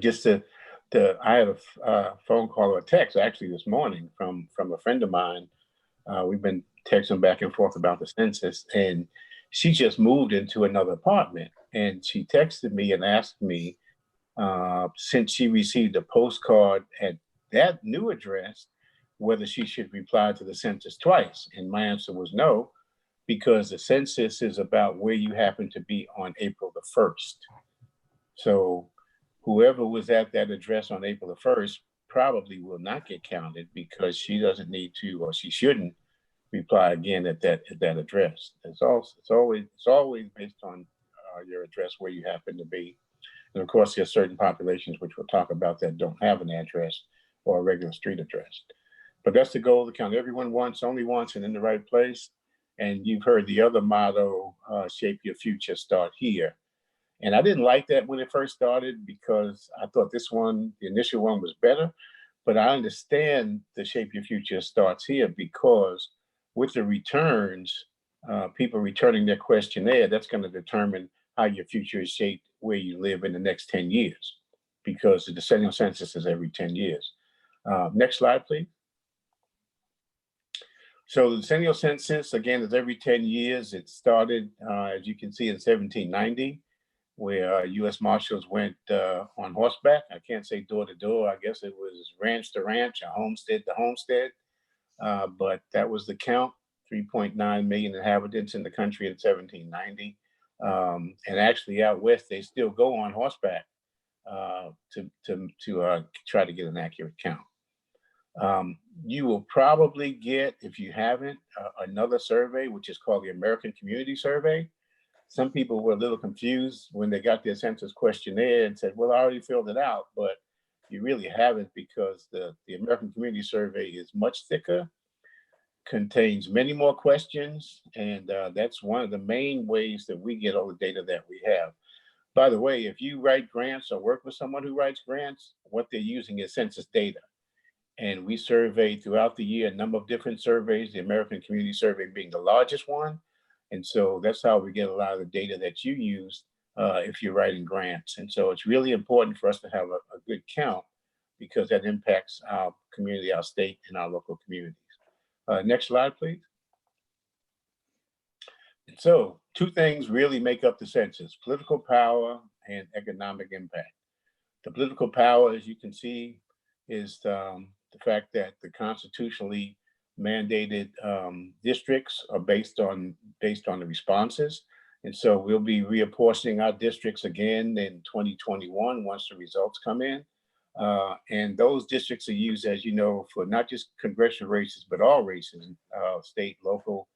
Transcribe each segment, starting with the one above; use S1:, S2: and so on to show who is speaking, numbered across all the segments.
S1: Just I had a phone call or a text actually this morning from a friend of mine. We've been texting back and forth about the census, and she just moved into another apartment. And she texted me and asked me, since she received a postcard at that new address, whether she should reply to the census twice. And my answer was no, because the census is about where you happen to be on April the 1st. So whoever was at that address on April the 1st probably will not get counted because she doesn't need to, or she shouldn't reply again at that address. It's always based on your address where you happen to be. And of course, there's certain populations which we'll talk about that don't have an address or a regular street address. But that's the goal of the county. Everyone wants, only wants, and in the right place. And you've heard the other motto, shape your future, start here. And I didn't like that when it first started because I thought this one, the initial one, was better. But I understand the shape your future starts here because with the returns, people returning their questionnaire, that's going to determine how your future is shaped where you live in the next 10 years because the decennial census is every 10 years. Next slide, please. So the decennial census, again, is every 10 years. It started, as you can see, in 1790, where U.S. Marshals went on horseback. I can't say door to door. I guess it was ranch to ranch, or homestead to homestead. But that was the count, 3.9 million inhabitants in the country in 1790. And actually out west, they still go on horseback to try to get an accurate count. You will probably get, if you haven't, another survey, which is called the American Community Survey. Some people were a little confused when they got their census questionnaire and said, well, I already filled it out, but you really haven't because the American Community Survey is much thicker, contains many more questions, and that's one of the main ways that we get all the data that we have. By the way, if you write grants or work with someone who writes grants, what they're using is census data. And we survey throughout the year a number of different surveys, the American Community Survey being the largest one. And so that's how we get a lot of the data that you use if you're writing grants. And so it's really important for us to have a good count because that impacts our community, our state, and our local communities. Next slide, please. And so two things really make up the census: political power and economic impact. The political power, as you can see, is the fact that the constitutionally mandated districts are based on the responses. And so we'll be reapportioning our districts again in 2021 once the results come in. And those districts are used, as you know, for not just congressional races, but all races, state, local,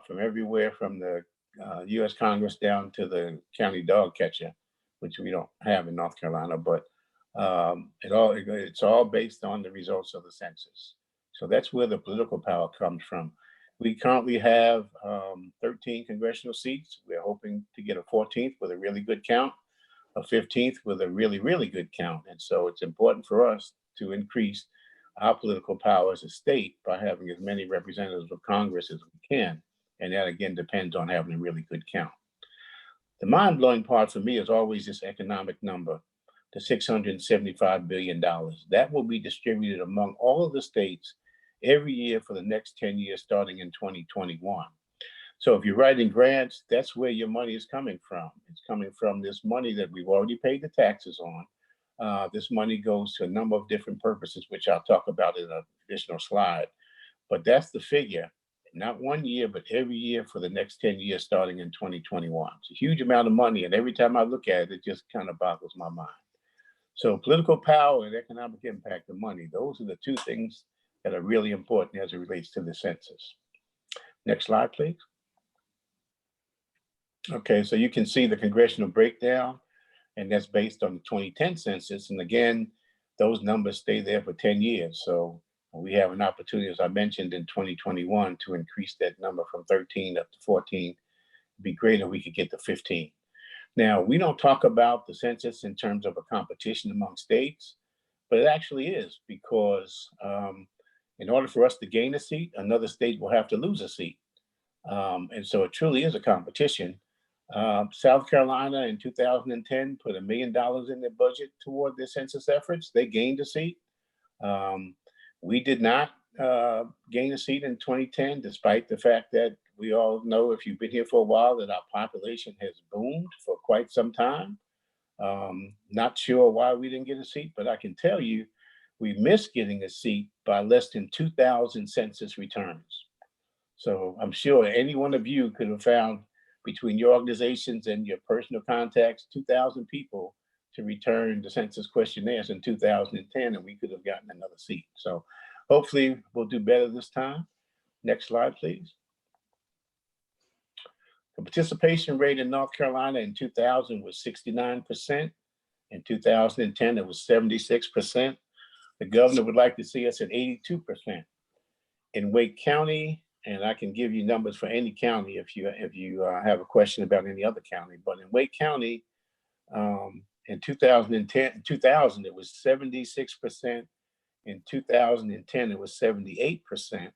S1: from everywhere from the U.S. Congress down to the county dog catcher, which we don't have in North Carolina, but it's all based on the results of the census. So that's where the political power comes from. We currently have 13 congressional seats. We're hoping to get a 14th with a really good count, a 15th with a really, really good count. And so it's important for us to increase our political power as a state by having as many representatives of Congress as we can. And that again depends on having a really good count. The mind-blowing part for me is always this economic number, the $675 billion. That will be distributed among all of the states every year for the next 10 years, starting in 2021. So if you're writing grants, that's where your money is coming from. It's coming from this money that we've already paid the taxes on. This money goes to a number of different purposes, which I'll talk about in an additional slide. But that's the figure, not 1 year, but every year for the next 10 years, starting in 2021. It's a huge amount of money. And every time I look at it, it just kind of boggles my mind. So political power and economic impact of money, those are the two things that are really important as it relates to the census. Next slide, please. Okay, so you can see the congressional breakdown, and that's based on the 2010 census. And again, those numbers stay there for 10 years. So we have an opportunity, as I mentioned, in 2021 to increase that number from 13 up to 14. It'd be great if we could get to 15. Now, we don't talk about the census in terms of a competition among states, but it actually is because in order for us to gain a seat, another state will have to lose a seat. And so it truly is a competition. South Carolina in 2010 put $1 million in their budget toward their census efforts. They gained a seat. We did not gain a seat in 2010, despite the fact that we all know, if you've been here for a while, that our population has boomed for quite some time. Not sure why we didn't get a seat, but I can tell you we missed getting a seat by less than 2,000 census returns. So I'm sure any one of you could have found, between your organizations and your personal contacts, 2,000 people to return the census questionnaires in 2010, and we could have gotten another seat. So hopefully we'll do better this time. Next slide, please. The participation rate in North Carolina in 2000 was 69%. In 2010, it was 76%. The governor would like to see us at 82%. In Wake County, and I can give you numbers for any county if you have a question about any other county, but in Wake County, in 2000, it was 76%. In 2010, it was 78%.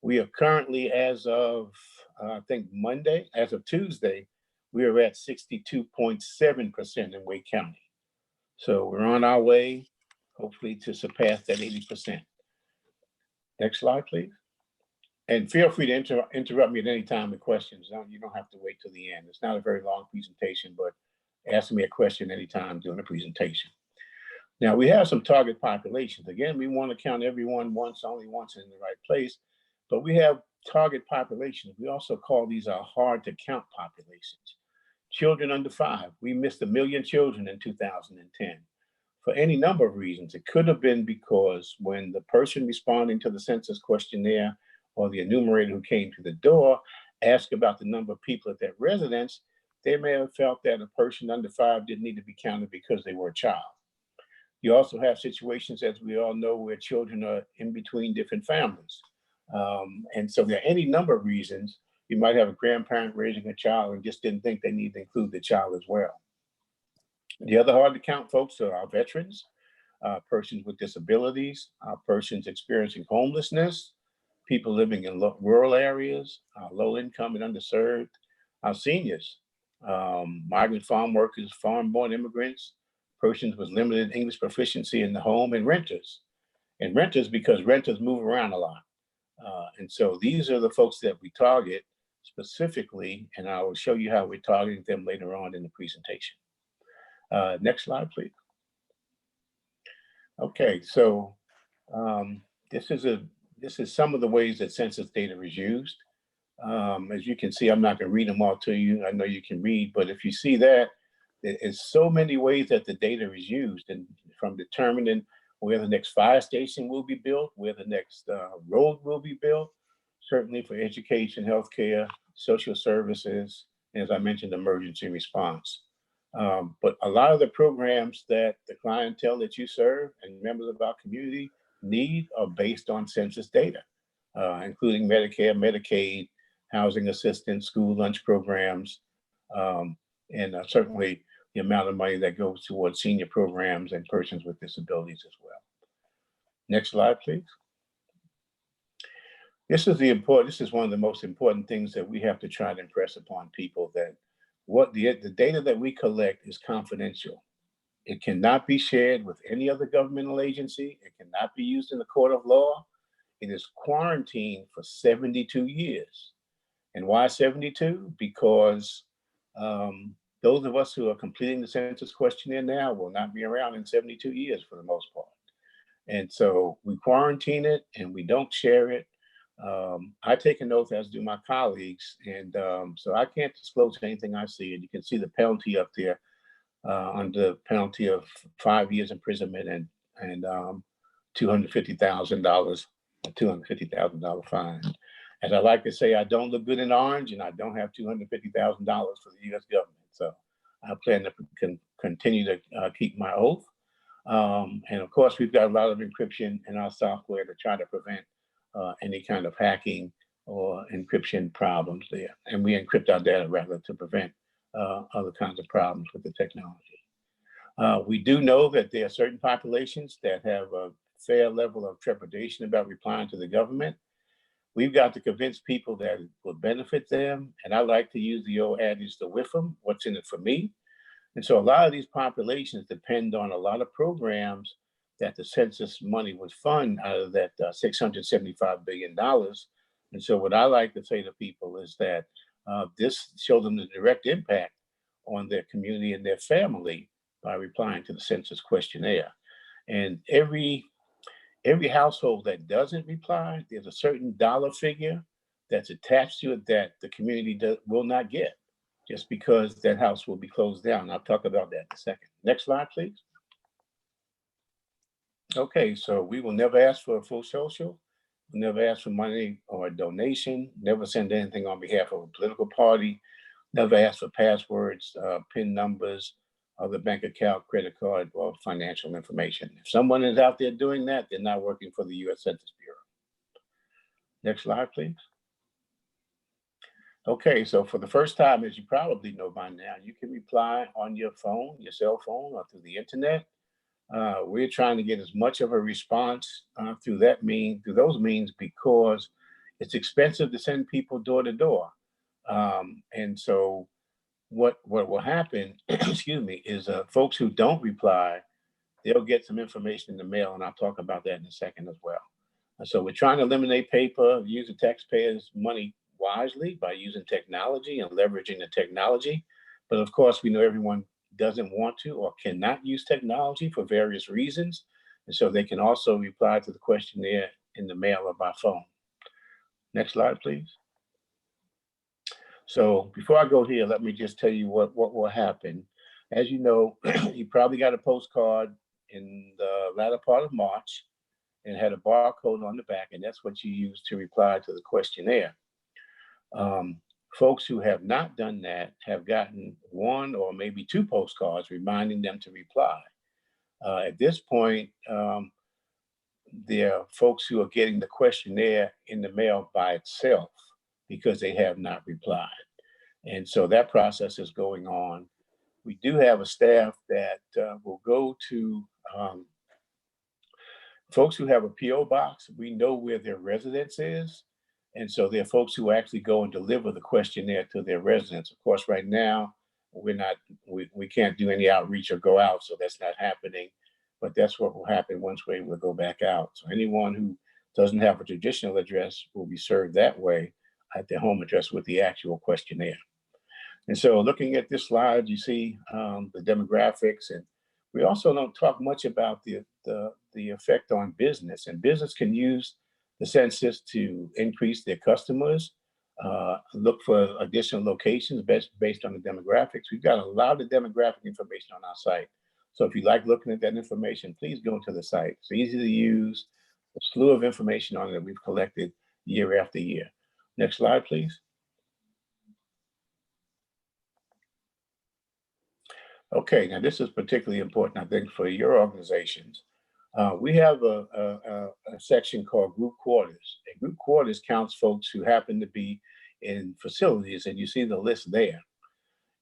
S1: We are currently, as of I think Monday, as of Tuesday, we are at 62.7% in Wake County. So we're on our way, hopefully, to surpass that 80%. Next slide, please. And feel free to interrupt me at any time with questions. You don't have to wait till the end. It's not a very long presentation, but ask me a question anytime during the presentation. Now, we have some target populations. Again, we want to count everyone once, only once in the right place, but we have target populations. We also call these our hard to count populations. Children under 5, we missed 1 million children in 2010 for any number of reasons. It could have been because when the person responding to the census questionnaire or the enumerator who came to the door asked about the number of people at that residence, they may have felt that a person under 5 didn't need to be counted because they were a child. You also have situations, as we all know, where children are in between different families. And so there are any number of reasons. You might have a grandparent raising a child and just didn't think they need to include the child as well. The other hard to count folks are our veterans, persons with disabilities, persons experiencing homelessness, people living in rural areas, low income and underserved, our seniors, migrant farm workers, farm-born immigrants, persons with limited English proficiency in the home, and renters. And renters, because renters move around a lot. And so these are the folks that we target specifically, and I will show you how we're targeting them later on in the presentation. Next slide, please. Okay, so this is some of the ways that census data is used. As you can see, I'm not going to read them all to you. I know you can read, but if you see that, there's so many ways that the data is used, and from determining where the next fire station will be built, where the next road will be built, certainly for education, healthcare, social services, and as I mentioned, emergency response. But a lot of the programs that the clientele that you serve and members of our community need are based on census data, including Medicare, Medicaid, housing assistance, school lunch programs, and certainly the amount of money that goes towards senior programs and persons with disabilities as well. Next slide, please. This is one of the most important things that we have to try to impress upon people, that what the data that we collect is confidential. It cannot be shared with any other governmental agency. It cannot be used in the court of law. It is quarantined for 72 years. And why 72? Because those of us who are completing the census questionnaire now will not be around in 72 years for the most part. And so we quarantine it and we don't share it. I take an oath, as do my colleagues, and so I can't disclose anything I see. And you can see the penalty up there, under penalty of 5 years imprisonment and $250,000, a $250,000 fine. As I like to say, I don't look good in orange, and I don't have $250,000 for the U.S. government. So I plan to continue to keep my oath. And of course, we've got a lot of encryption in our software to try to prevent any kind of hacking or encryption problems there. And we encrypt our data rather to prevent other kinds of problems with the technology. We do know that there are certain populations that have a fair level of trepidation about replying to the government. We've got to convince people that it will benefit them. And I like to use the old adage, the with them, what's in it for me. And so a lot of these populations depend on a lot of programs that the census money would fund out of that $675 billion. And so what I like to say to people is that this shows them the direct impact on their community and their family by replying to the census questionnaire. And every household that doesn't reply, there's a certain dollar figure that's attached to it that the community will not get just because that house will be closed down. I'll talk about that in a second. Next slide, please. Okay, so we will never ask for a full social. We'll never ask for money or a donation, never send anything on behalf of a political party, never ask for passwords, PIN numbers, other bank account, credit card, or financial information. If someone is out there doing that, they're not working for the U.S. Census Bureau. Next slide, please. Okay, so for the first time, as you probably know by now, you can reply on your phone, your cell phone, or through the internet. We're trying to get as much of a response through those means, because it's expensive to send people door to door. And so what will happen, excuse me, is folks who don't reply, they'll get some information in the mail, and I'll talk about that in a second as well. So we're trying to eliminate paper, use the taxpayers' money wisely by using technology and leveraging the technology. But of course, we know everyone doesn't want to or cannot use technology for various reasons. And so they can also reply to the questionnaire in the mail or by phone. Next slide, please. So before I go here, let me just tell you what will happen. As you know, you probably got a postcard in the latter part of March and had a barcode on the back, and that's what you use to reply to the questionnaire. Folks who have not done that have gotten one or maybe two postcards reminding them to reply. At this point, there are folks who are getting the questionnaire in the mail by itself because they have not replied. And so that process is going on. We do have a staff that will go to folks who have a PO box. We know where their residence is. And so there are folks who actually go and deliver the questionnaire to their residents. Of course, right now, we can't do any outreach or go out, so that's not happening. But that's what will happen once we're able to go back out. So anyone who doesn't have a traditional address will be served that way at their home address with the actual questionnaire. And so looking at this slide, you see the demographics, and we also don't talk much about the effect on business. And business can use the census to increase their customers, look for additional locations based on the demographics. We've got a lot of demographic information on our site. So if you like looking at that information, please go to the site. It's easy to use, a slew of information on it that we've collected year after year. Next slide, please. Okay, now this is particularly important, I think, for your organizations. We have a section called group quarters. And group quarters counts folks who happen to be in facilities, and you see the list there.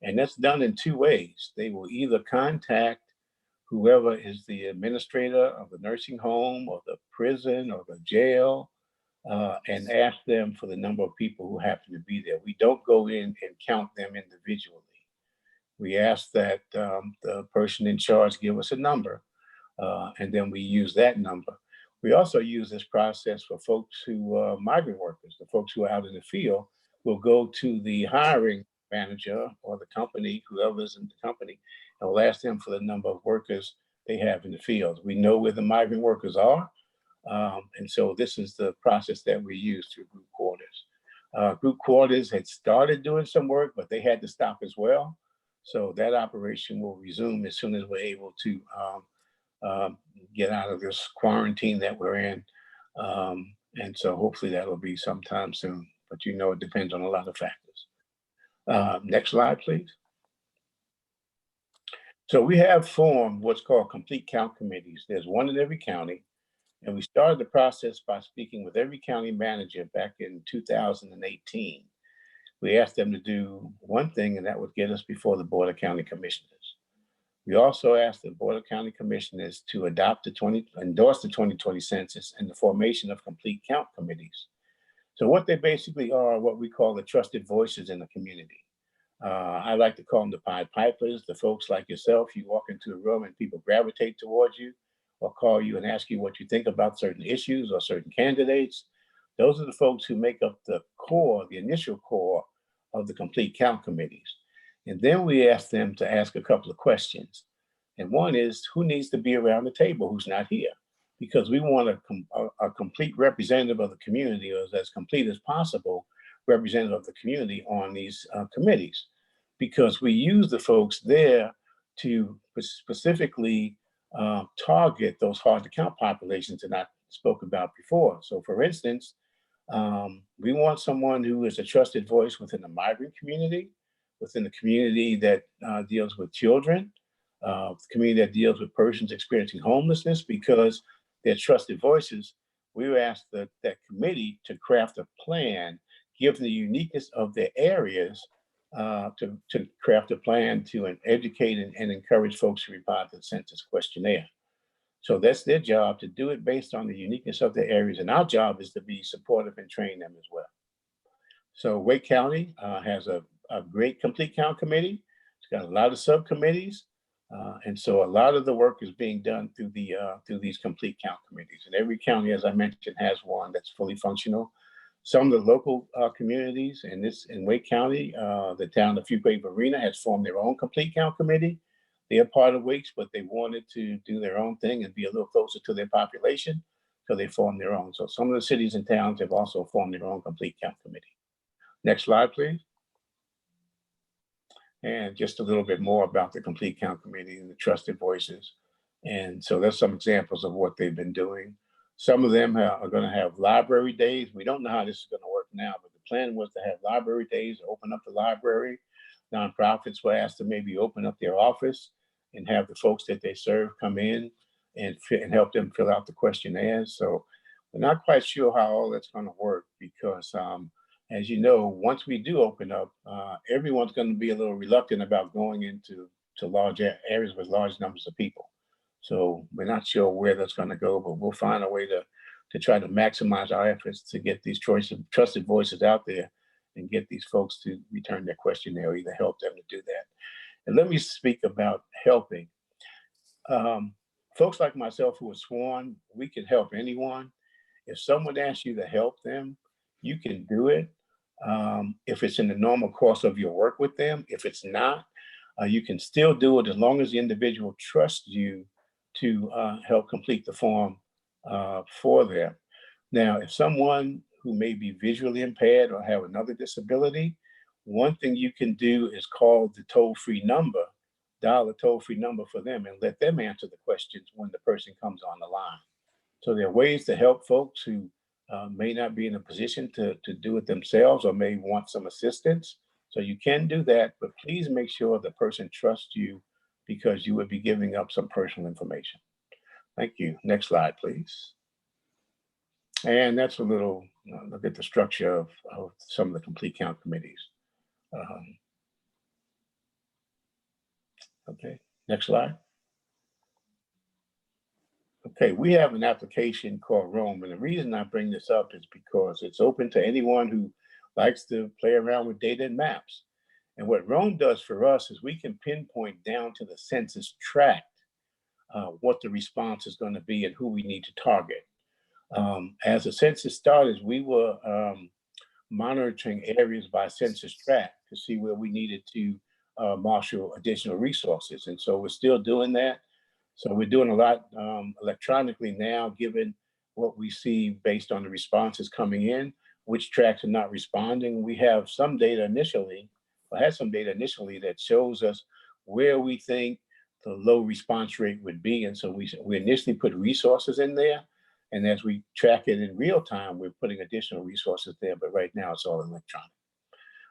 S1: And that's done in two ways. They will either contact whoever is the administrator of the nursing home or the prison or the jail and ask them for the number of people who happen to be there. We don't go in and count them individually. We ask that the person in charge give us a number, and then we use that number. We also use this process for folks who are migrant workers, the folks who are out in the field. Will go to the hiring manager or the company, whoever's in the company, and we'll ask them for the number of workers they have in the field. We know where the migrant workers are, and so this is the process that we use through group quarters. Group quarters had started doing some work, but they had to stop as well. So that operation will resume as soon as we're able to get out of this quarantine that we're in. And so hopefully that'll be sometime soon, but you know, it depends on a lot of factors. Next slide, please. So we have formed what's called complete count committees. There's one in every county. And we started the process by speaking with every county manager back in 2018. We asked them to do one thing, and that would get us before the Board of County Commissioners. We also asked the Board of County Commissioners to endorse the 2020 census and the formation of complete count committees. So what they basically are, what we call the trusted voices in the community. I like to call them the Pied Pipers, the folks like yourself. You walk into a room and people gravitate towards you or call you and ask you what you think about certain issues or certain candidates. Those are the folks who make up the core, the initial core of the complete count committees. And then we ask them to ask a couple of questions. And one is, who needs to be around the table who's not here? Because we want a complete representative of the community, or as complete as possible, representative of the community on these committees, because we use the folks there to specifically target those hard to count populations that I spoke about before. So for instance, we want someone who is a trusted voice within the migrant community, within the community that deals with children, the community that deals with persons experiencing homelessness, because they're trusted voices. We asked that committee to craft a plan, given the uniqueness of their areas, to craft a plan to educate and encourage folks to respond to the census questionnaire. So that's their job, to do it based on the uniqueness of their areas. And our job is to be supportive and train them as well. So Wake County has a great complete count committee. It's got a lot of subcommittees. And so a lot of the work is being done through these complete count committees. And every county, as I mentioned, has one that's fully functional. Some of the local communities in Wake County, the town of Fuquay-Varina has formed their own complete count committee. They are part of Wakes, but they wanted to do their own thing and be a little closer to their population, so they formed their own. So some of the cities and towns have also formed their own complete count committee. Next slide, please. And just a little bit more about the complete count committee and the trusted voices. And so there's some examples of what they've been doing. Some of them are going to have library days. We don't know how this is going to work now, but the plan was to have library days, open up the library. Nonprofits were asked to maybe open up their office and have the folks that they serve come in and help them fill out the questionnaires. So we're not quite sure how all that's going to work, because as you know, once we do open up, everyone's going to be a little reluctant about going into large areas with large numbers of people. So we're not sure where that's going to go, but we'll find a way to try to maximize our efforts to get these trusted voices out there and get these folks to return their questionnaire, either help them to do that. And let me speak about helping. Folks like myself who are sworn, we can help anyone. If someone asks you to help them, you can do it. If it's in the normal course of your work with them. If it's not, you can still do it as long as the individual trusts you to help complete the form for them. Now, if someone who may be visually impaired or have another disability, one thing you can do is call the toll-free number, dial a toll-free number for them, and let them answer the questions when the person comes on the line. So there are ways to help folks who may not be in a position to do it themselves or may want some assistance. So you can do that, but please make sure the person trusts you, because you would be giving up some personal information. Thank you. Next slide, please. And that's a little look at the structure of some of the complete count committees. Okay, next slide. Okay, we have an application called Roam, and the reason I bring this up is because it's open to anyone who likes to play around with data and maps. And what Roam does for us is we can pinpoint down to the census tract what the response is going to be and who we need to target. As the census started, we were monitoring areas by census tract to see where we needed to marshal additional resources. And so we're still doing that. So we're doing a lot electronically now, given what we see based on the responses coming in, which tracts are not responding. We have some data initially, or had some data initially that shows us where we think the low response rate would be. And so we initially put resources in there. And as we track it in real time, we're putting additional resources there. But right now it's all electronic.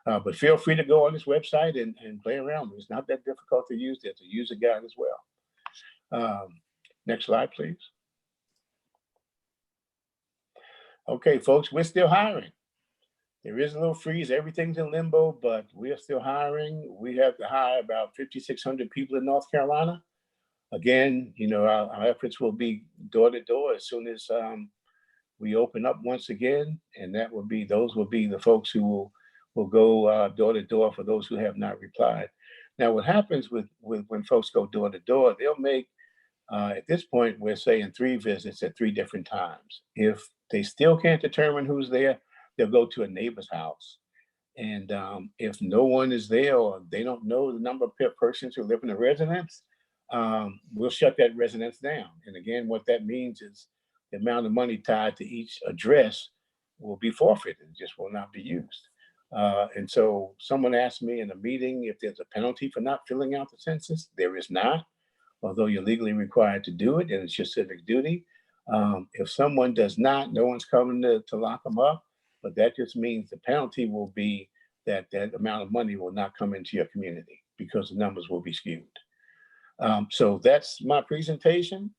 S1: But feel free to go on this website and play around. It's not that difficult to use. There's a user guide as well. Next slide, please. Okay, folks, we're still hiring. There is a little freeze. Everything's in limbo, but we are still hiring. We have to hire about 5,600 people in North Carolina. Again, you know, our efforts will be door to door as soon as we open up once again, and those will be the folks who will go door to door for those who have not replied. Now, what happens with when folks go door to door, they'll make at this point, we're saying 3 visits at 3 different times. If they still can't determine who's there, they'll go to a neighbor's house. And if no one is there or they don't know the number of persons who live in the residence, we'll shut that residence down. And again, what that means is the amount of money tied to each address will be forfeited, it just will not be used. And so someone asked me in a meeting if there's a penalty for not filling out the census. There is not, although you're legally required to do it and it's your civic duty. If someone does not, no one's coming to lock them up, but that just means the penalty will be that that amount of money will not come into your community because the numbers will be skewed. So that's my presentation.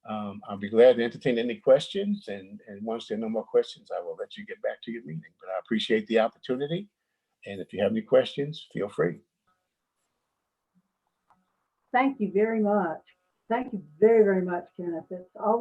S1: I'll be glad to entertain any questions, and once there are no more questions, I will let you get back to your meeting. But I appreciate the opportunity, and if you have any questions, feel free.
S2: Thank you very much. Thank you very, very much, Kenneth. It's always